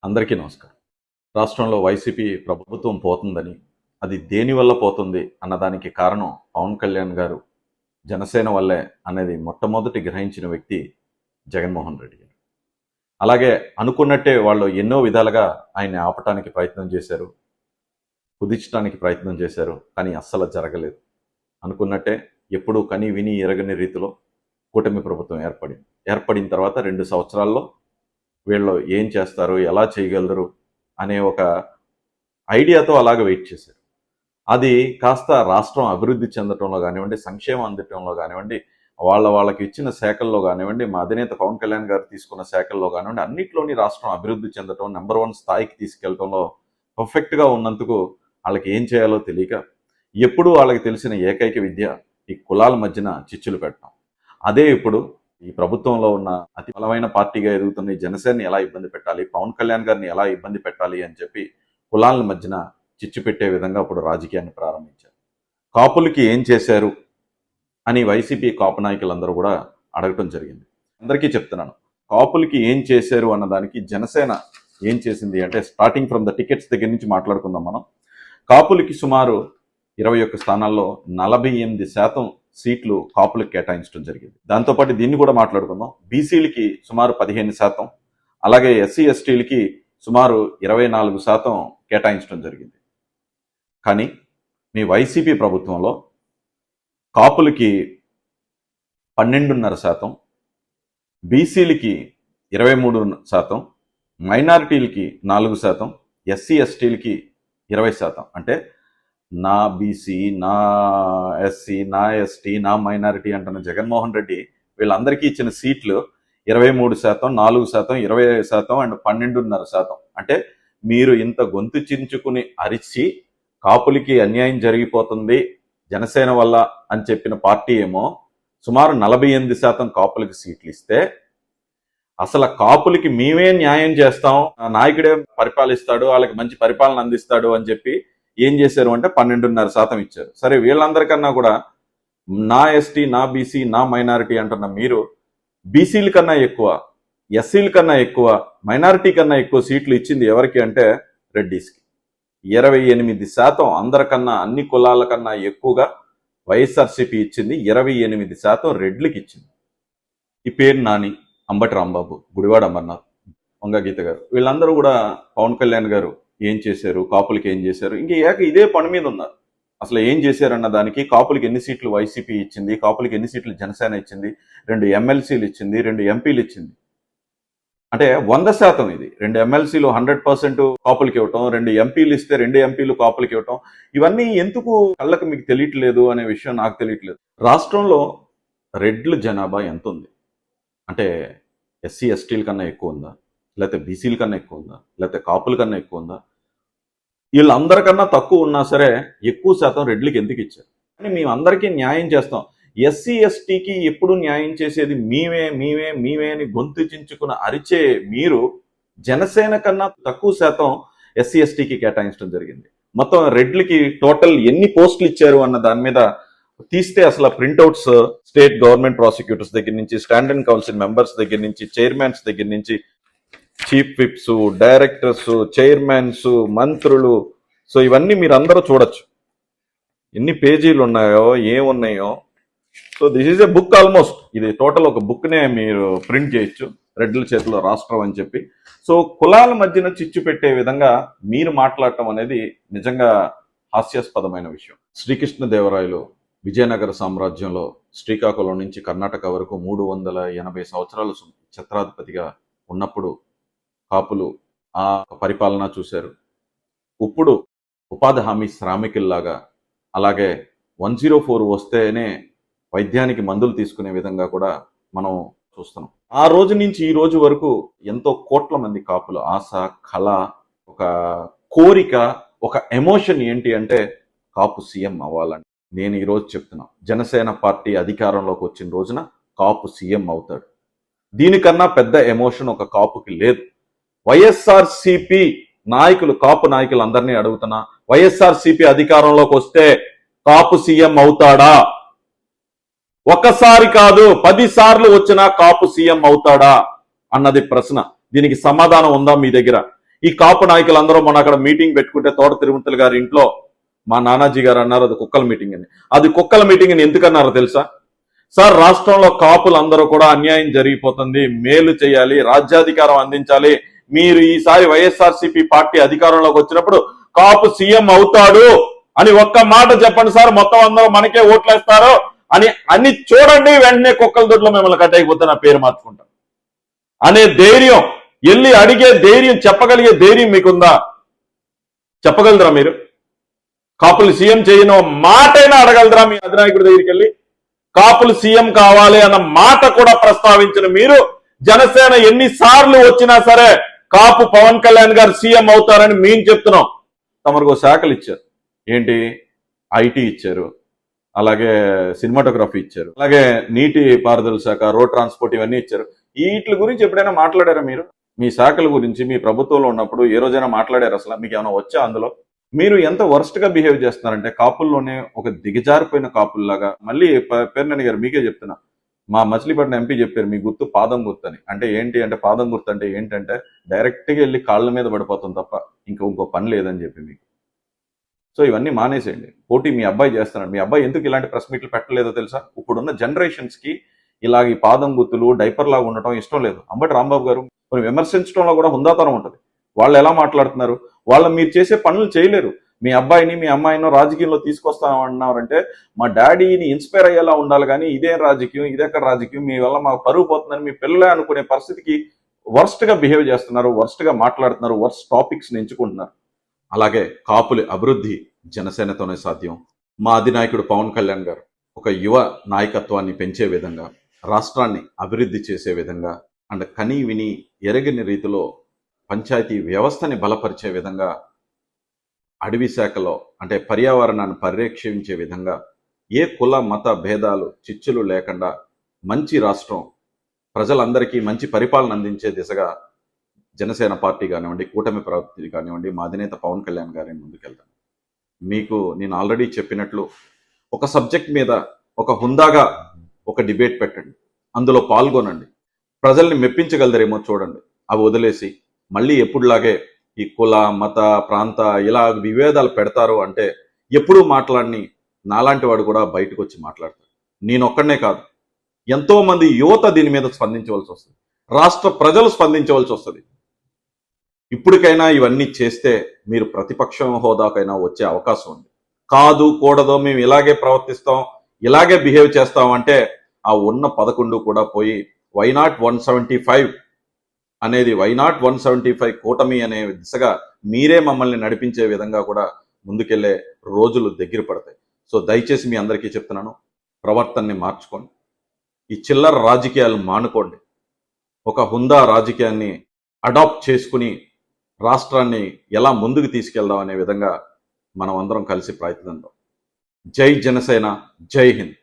అందరికీ నమస్కారం. రాష్ట్రంలో వైసీపీ ప్రభుత్వం పోతుందని, అది దేనివల్ల పోతుంది అన్నదానికి కారణం పవన్ కళ్యాణ్ గారు జనసేన వల్లే అనేది మొట్టమొదటి గ్రహించిన వ్యక్తి జగన్మోహన్ రెడ్డి గారు. అలాగే అనుకున్నట్టే వాళ్ళు ఎన్నో విధాలుగా ఆయన్ని ఆపటానికి ప్రయత్నం చేశారు, కుదించడానికి ప్రయత్నం చేశారు, కానీ అస్సలు జరగలేదు. అనుకున్నట్టే ఎప్పుడూ కని విని ఎరగని రీతిలో కూటమి ప్రభుత్వం ఏర్పడిన తర్వాత 2 సంవత్సరాల్లో వీళ్ళు ఏం చేస్తారు, ఎలా చేయగలరు అనే ఒక ఐడియాతో అలాగ వెయిట్ చేశారు. అది కాస్త రాష్ట్రం అభివృద్ధి చెందటంలో కానివ్వండి, సంక్షేమం అందటంలో కానివ్వండి, వాళ్ళకి ఇచ్చిన శాఖల్లో కానివ్వండి, మా అధినేత పవన్ కళ్యాణ్ గారు తీసుకున్న శాఖల్లో కానివ్వండి, అన్నిట్లోని రాష్ట్రం అభివృద్ధి చెందటం, నెంబర్ 1 స్థాయికి తీసుకెళ్లడంలో పర్ఫెక్ట్గా ఉన్నందుకు వాళ్ళకి ఏం చేయాలో తెలియక ఎప్పుడూ వాళ్ళకి తెలిసిన ఏకైక విద్య ఈ కులాల మధ్యన చిచ్చులు పెట్టడం. అదే ఇప్పుడు ఈ ప్రభుత్వంలో ఉన్న అతి బలమైన పార్టీగా ఎదుగుతున్న ఈ జనసేనని ఎలా ఇబ్బంది పెట్టాలి, పవన్ కళ్యాణ్ గారిని ఎలా ఇబ్బంది పెట్టాలి అని చెప్పి కులాల మధ్యన చిచ్చు పెట్టే విధంగా ఇప్పుడు రాజకీయాన్ని ప్రారంభించారు. కాపులకి ఏం చేశారు అని వైసీపీ కాపు నాయకులందరూ కూడా అడగటం జరిగింది. అందరికీ చెప్తున్నాను, కాపులకి ఏం చేశారు అన్నదానికి జనసేన ఏం చేసింది అంటే, స్టార్టింగ్ ఫ్రమ్ ద టికెట్స్ దగ్గర నుంచి మాట్లాడుకుందాం మనం. కాపులకి సుమారు 21 స్థానాల్లో 48% సీట్లు కాపులకు కేటాయించడం జరిగింది. దాంతోపాటు దీన్ని కూడా మాట్లాడుకుందాం. బీసీలకి సుమారు 15%, అలాగే ఎస్సీ ఎస్టీలకి సుమారు 24% కేటాయించడం జరిగింది. కానీ మీ వైసీపీ ప్రభుత్వంలో కాపులకి 12.5%, బీసీలకి 23%, మైనారిటీలకి 4%, ఎస్సీ ఎస్టీలకి 20%. అంటే నా బీసీ, నా ఎస్సీ, నా ఎస్టీ, నా మైనారిటీ అంటున్న జగన్మోహన్ రెడ్డి వీళ్ళందరికీ ఇచ్చిన సీట్లు 23%, 4%, 20% అండ్ 12.5%. అంటే మీరు ఇంత గొంతు చించుకుని అరిచి కాపులకి అన్యాయం జరిగిపోతుంది జనసేన వల్ల అని చెప్పిన పార్టీ ఏమో సుమారు 48% కాపులకి సీట్లు ఇస్తే, అసలు కాపులకి మేమే న్యాయం చేస్తాం, నాయకుడే పరిపాలిస్తాడు, వాళ్ళకి మంచి పరిపాలన అందిస్తాడు అని చెప్పి ఏం చేశారు అంటే 12.5% ఇచ్చారు. సరే, వీళ్ళందరికన్నా కూడా నా ఎస్టీ, నా బీసీ, నా మైనారిటీ అంటున్న మీరు బీసీల కన్నా ఎక్కువ, ఎస్సీల కన్నా ఎక్కువ, మైనారిటీ కన్నా ఎక్కువ సీట్లు ఇచ్చింది ఎవరికి అంటే రెడ్డీస్కి. 28% అందరికన్నా, అన్ని కులాల కన్నా ఎక్కువగా వైఎస్ఆర్సీపీ ఇచ్చింది. 28% రెడ్లకి ఇచ్చింది. ఈ పేరు నాని, అంబటి రాంబాబు, గుడివాడ అమర్నాథ్, వంగగీత గారు వీళ్ళందరూ కూడా పవన్ కళ్యాణ్ గారు ఏం చేశారు, కాపులకి ఏం చేశారు, ఇదే పని మీద ఉన్నారు. అసలు ఏం చేశారన్న దానికి, కాపులకి ఎన్ని సీట్లు వైసీపీ ఇచ్చింది, కాపులకి ఎన్ని సీట్లు జనసేన ఇచ్చింది, 2 ఎమ్మెల్సీలు ఇచ్చింది, 2 ఎంపీలు ఇచ్చింది. అంటే 100% ఇది. 2 ఎమ్మెల్సీలు 100% కాపులకి ఇవ్వటం, 2 ఎంపీలు ఇస్తే 2 ఎంపీలు కాపులకి ఇవ్వటం, ఇవన్నీ ఎందుకు కళ్ళకు మీకు తెలియట్లేదు అనే విషయం నాకు తెలియట్లేదు. రాష్ట్రంలో రెడ్ల జనాభా ఎంత ఉంది అంటే, ఎస్సీ ఎస్టీల కన్నా ఎక్కువ ఉందా, లేకపోతే బీసీల కన్నా ఎక్కువ ఉందా, లేకపోతే కాపుల కన్నా ఎక్కువ ఉందా? వీళ్ళందరికన్నా తక్కువ ఉన్నా సరే ఎక్కువ శాతం రెడ్లకి ఎందుకు ఇచ్చారు? కానీ మేము అందరికీ న్యాయం చేస్తాం. ఎస్సీ ఎస్టీకి ఎప్పుడు న్యాయం చేసేది మేమే మేమే మేమే అని గొంతు చించుకుని అరిచే మీరు జనసేన కన్నా తక్కువ శాతం ఎస్సీ ఎస్టీకి కేటాయించడం జరిగింది. మొత్తం రెడ్లకి టోటల్ ఎన్ని పోస్టులు ఇచ్చారు అన్న దాని మీద తీస్తే అసలు ప్రింట్అవుట్స్ స్టేట్ గవర్నమెంట్ ప్రాసిక్యూటర్స్ దగ్గర నుంచి, స్టాండింగ్ కౌన్సిల్ మెంబర్స్ దగ్గర నుంచి, చైర్మన్స్ దగ్గర నుంచి, చీఫ్ విప్స్, డైరెక్టర్స్, చైర్మన్స్, మంత్రులు, సో ఇవన్నీ మీరు అందరూ చూడొచ్చు ఎన్ని పేజీలు ఉన్నాయో, ఏమున్నాయో. So this is a book almost. ఇది టోటల్ ఒక బుక్నే మీరు ప్రింట్ చేయొచ్చు, రెడ్ల చేతిలో రాష్ట్రం అని చెప్పి. సో కులాల మధ్యన చిచ్చు పెట్టే విధంగా మీరు మాట్లాడటం అనేది నిజంగా హాస్యాస్పదమైన విషయం. శ్రీకృష్ణదేవరాయలు విజయనగర సామ్రాజ్యంలో శ్రీకాకుళం నుంచి కర్ణాటక వరకు 380 సంవత్సరాలు ఛత్రాధిపతిగా ఉన్నప్పుడు కాపులు ఆ పరిపాలన చూశారు. ఇప్పుడు ఉపాధి హామీ శ్రామికుల్లాగా, అలాగే 104 వస్తేనే వైద్యానికి మందులు తీసుకునే విధంగా కూడా మనం చూస్తున్నాం. ఆ రోజు నుంచి ఈ రోజు వరకు ఎంతో కోట్ల మంది కాపులు ఆశ, కళ, ఒక కోరిక, ఒక ఎమోషన్ ఏంటి అంటే కాపు సీఎం అవ్వాలని. నేను ఈరోజు చెప్తున్నా, జనసేన పార్టీ అధికారంలోకి వచ్చిన రోజున కాపు సీఎం అవుతాడు. దీనికన్నా పెద్ద ఎమోషన్ ఒక కాపుకి లేదు. వైఎస్ఆర్సీపీ నాయకులు, కాపు నాయకులు అందరినీ అడుగుతున్నా, వైఎస్ఆర్సీపీ అధికారంలోకి వస్తే కాపు సీఎం అవుతాడా? ఒకసారి కాదు 10 సార్లు వచ్చినా కాపు సీఎం అవుతాడా అన్నది ప్రశ్న. దీనికి సమాధానం ఉందా మీ దగ్గర? ఈ కాపు నాయకులందరూ మొన్న అక్కడ మీటింగ్ పెట్టుకుంటే తోట తిరుమతులు గారి ఇంట్లో మా నానాజీ గారు అన్నారు అది కుక్కల మీటింగ్ అని. అది కుక్కల మీటింగ్ అని ఎందుకన్నారో తెలుసా? సార్, రాష్ట్రంలో కాపులందరూ కూడా అన్యాయం జరిగిపోతుంది, మేలు చేయాలి, రాజ్యాధికారం అందించాలి, మీరు ఈసారి వైఎస్ఆర్సీపీ పార్టీ అధికారంలోకి వచ్చినప్పుడు కాపు సీఎం అవుతాడు అని ఒక్క మాట చెప్పండి సార్, మొత్తం అందరూ మనకే ఓట్లేస్తారు అని చూడండి, వెంటనే కుక్కల దొడ్లో మిమ్మల్ని కట్టేయకపోతే నా పేరు మార్చుకుంటాం అనే ధైర్యం, వెళ్ళి అడిగే ధైర్యం, చెప్పగలిగే ధైర్యం మీకుందా? చెప్పగలరా మీరు? కాపులు సీఎం చేయను మాటైనా అడగలరా మీ అధినాయకుడి దగ్గరికి వెళ్ళి? కాపులు సీఎం కావాలి అన్న మాట కూడా ప్రస్తావించిన మీరు, జనసేన ఎన్నిసార్లు వచ్చినా సరే కాపు పవన్ కళ్యాణ్ గారు సీఎం అవుతారని మేము చెప్తున్నాం. తమకు శాఖలు ఇచ్చారు, ఏంటి ఐటీ ఇచ్చారు, అలాగే సినిమాటోగ్రఫీ ఇచ్చారు, అలాగే నీటి పారుదల శాఖ, రోడ్ ట్రాన్స్పోర్ట్ ఇవన్నీ ఇచ్చారు. వీటి గురించి ఎప్పుడైనా మాట్లాడారా మీరు? మీ శాఖల గురించి మీ ప్రభుత్వంలో ఉన్నప్పుడు ఏ రోజైనా మాట్లాడారు? అసలు మీకు ఏమైనా వచ్చా అందులో? మీరు ఎంత వర్స్ట్ గా బిహేవ్ చేస్తున్నారంటే కాపుల్లోనే ఒక దిగజారిపోయిన కాపుల్లాగా. మళ్ళీ పేర్నని గారు మీకే చెప్తున్నా, మా మచిలీపట్నం ఎంపీ చెప్పారు మీ గుర్తు పాదం గుర్తు అని. అంటే ఏంటి అంటే పాదం గుర్తు అంటే ఏంటంటే డైరెక్ట్ గా వెళ్ళి కాళ్ళ మీద పడిపోతాం తప్ప ఇంకో పని లేదని చెప్పి మీకు. సో ఇవన్నీ మానేసేయండి. పోటీ మీ అబ్బాయి చేస్తున్నాడు. మీ అబ్బాయి ఎందుకు ఇలాంటి ప్రెస్ మీట్లు పెట్టలేదో తెలుసా? ఇప్పుడున్న జనరేషన్స్ కి ఇలాగ ఈ పాదం గుర్తులు డైపర్ లాగా ఉండటం ఇష్టం లేదు. అంబటి రాంబాబు గారు కొన్ని విమర్శించడంలో కూడా హుందాతనం ఉంటుంది. వాళ్ళు ఎలా మాట్లాడుతున్నారు, వాళ్ళు మీరు చేసే పనులు చేయలేరు. మీ అబ్బాయిని మీ అమ్మాయినో రాజకీయంలో తీసుకొస్తామన్నారంటే మా డాడీని ఇన్స్పైర్ అయ్యేలా ఉండాలి, కానీ ఇదేం రాజకీయం, ఇదెక్కడ రాజకీయం, మీ వల్ల మాకు పరుగు పోతుందని మీ పిల్లలే అనుకునే పరిస్థితికి వర్స్ట్ గా బిహేవ్ చేస్తున్నారు, వర్స్ట్ గా మాట్లాడుతున్నారు, వర్స్ట్ టాపిక్స్ ని ఎంచుకుంటున్నారు. అలాగే కాపులి అభివృద్ధి జనసేనతోనే సాధ్యం. మా అధినాయకుడు పవన్ కళ్యాణ్ గారు ఒక యువ నాయకత్వాన్ని పెంచే విధంగా, రాష్ట్రాన్ని అభివృద్ధి చేసే విధంగా, అండ్ కని విని ఎరగని రీతిలో పంచాయతీ వ్యవస్థని బలపరిచే విధంగా, అడవి శాఖలో అంటే పర్యావరణాన్ని పరిరక్షించే విధంగా, ఏ కుల మత భేదాలు చిచ్చులు లేకుండా మంచి రాష్ట్రం, ప్రజలందరికీ మంచి పరిపాలన అందించే దిశగా జనసేన పార్టీ కానివ్వండి, కూటమి పార్టీ కానివ్వండి, మా అధినేత పవన్ కళ్యాణ్ గారిని ముందుకెళ్తాను. మీకు నేను ఆల్రెడీ చెప్పినట్లు ఒక సబ్జెక్ట్ మీద ఒక హుందాగా ఒక డిబేట్ పెట్టండి, అందులో పాల్గొనండి, ప్రజల్ని మెప్పించగలరేమో చూడండి. అవి వదిలేసి మళ్ళీ ఎప్పుడులాగే ఈ కుల మత ప్రాంత ఇలా విభేదాలు పెడతారు అంటే ఎప్పుడూ మాట్లాడిని నాలాంటి వాడు కూడా బయటకు వచ్చి మాట్లాడతాడు. నేనొక్కడనే కాదు, ఎంతో మంది యువత దీని మీద స్పందించవలసి వస్తుంది, రాష్ట్ర ప్రజలు స్పందించవలసి వస్తుంది. ఇప్పటికైనా ఇవన్నీ చేస్తే మీరు ప్రతిపక్షం హోదాకైనా వచ్చే అవకాశం ఉంది. కాదు కూడదో మేము ఇలాగే ప్రవర్తిస్తాం, ఇలాగే బిహేవ్ చేస్తాం అంటే ఆ ఉన్న 11 కూడా పోయి వైనాట్ 175 అనేది, వైనాట్ 175 కూటమి అనే దిశగా మీరే మమ్మల్ని నడిపించే విధంగా కూడా ముందుకెళ్లే రోజులు దగ్గర పడతాయి. సో దయచేసి మీ అందరికీ చెప్తున్నాను, ప్రవర్తనని మార్చుకోండి, ఈ చిల్లర రాజకీయాలు మానుకోండి, ఒక హుందా రాజకీయాన్ని అడాప్ట్ చేసుకుని రాష్ట్రాన్ని ఎలా ముందుకు తీసుకెళ్దాం అనే విధంగా మనం అందరం కలిసి ప్రయత్నిద్దాం. జై జనసేన, జై హింద్.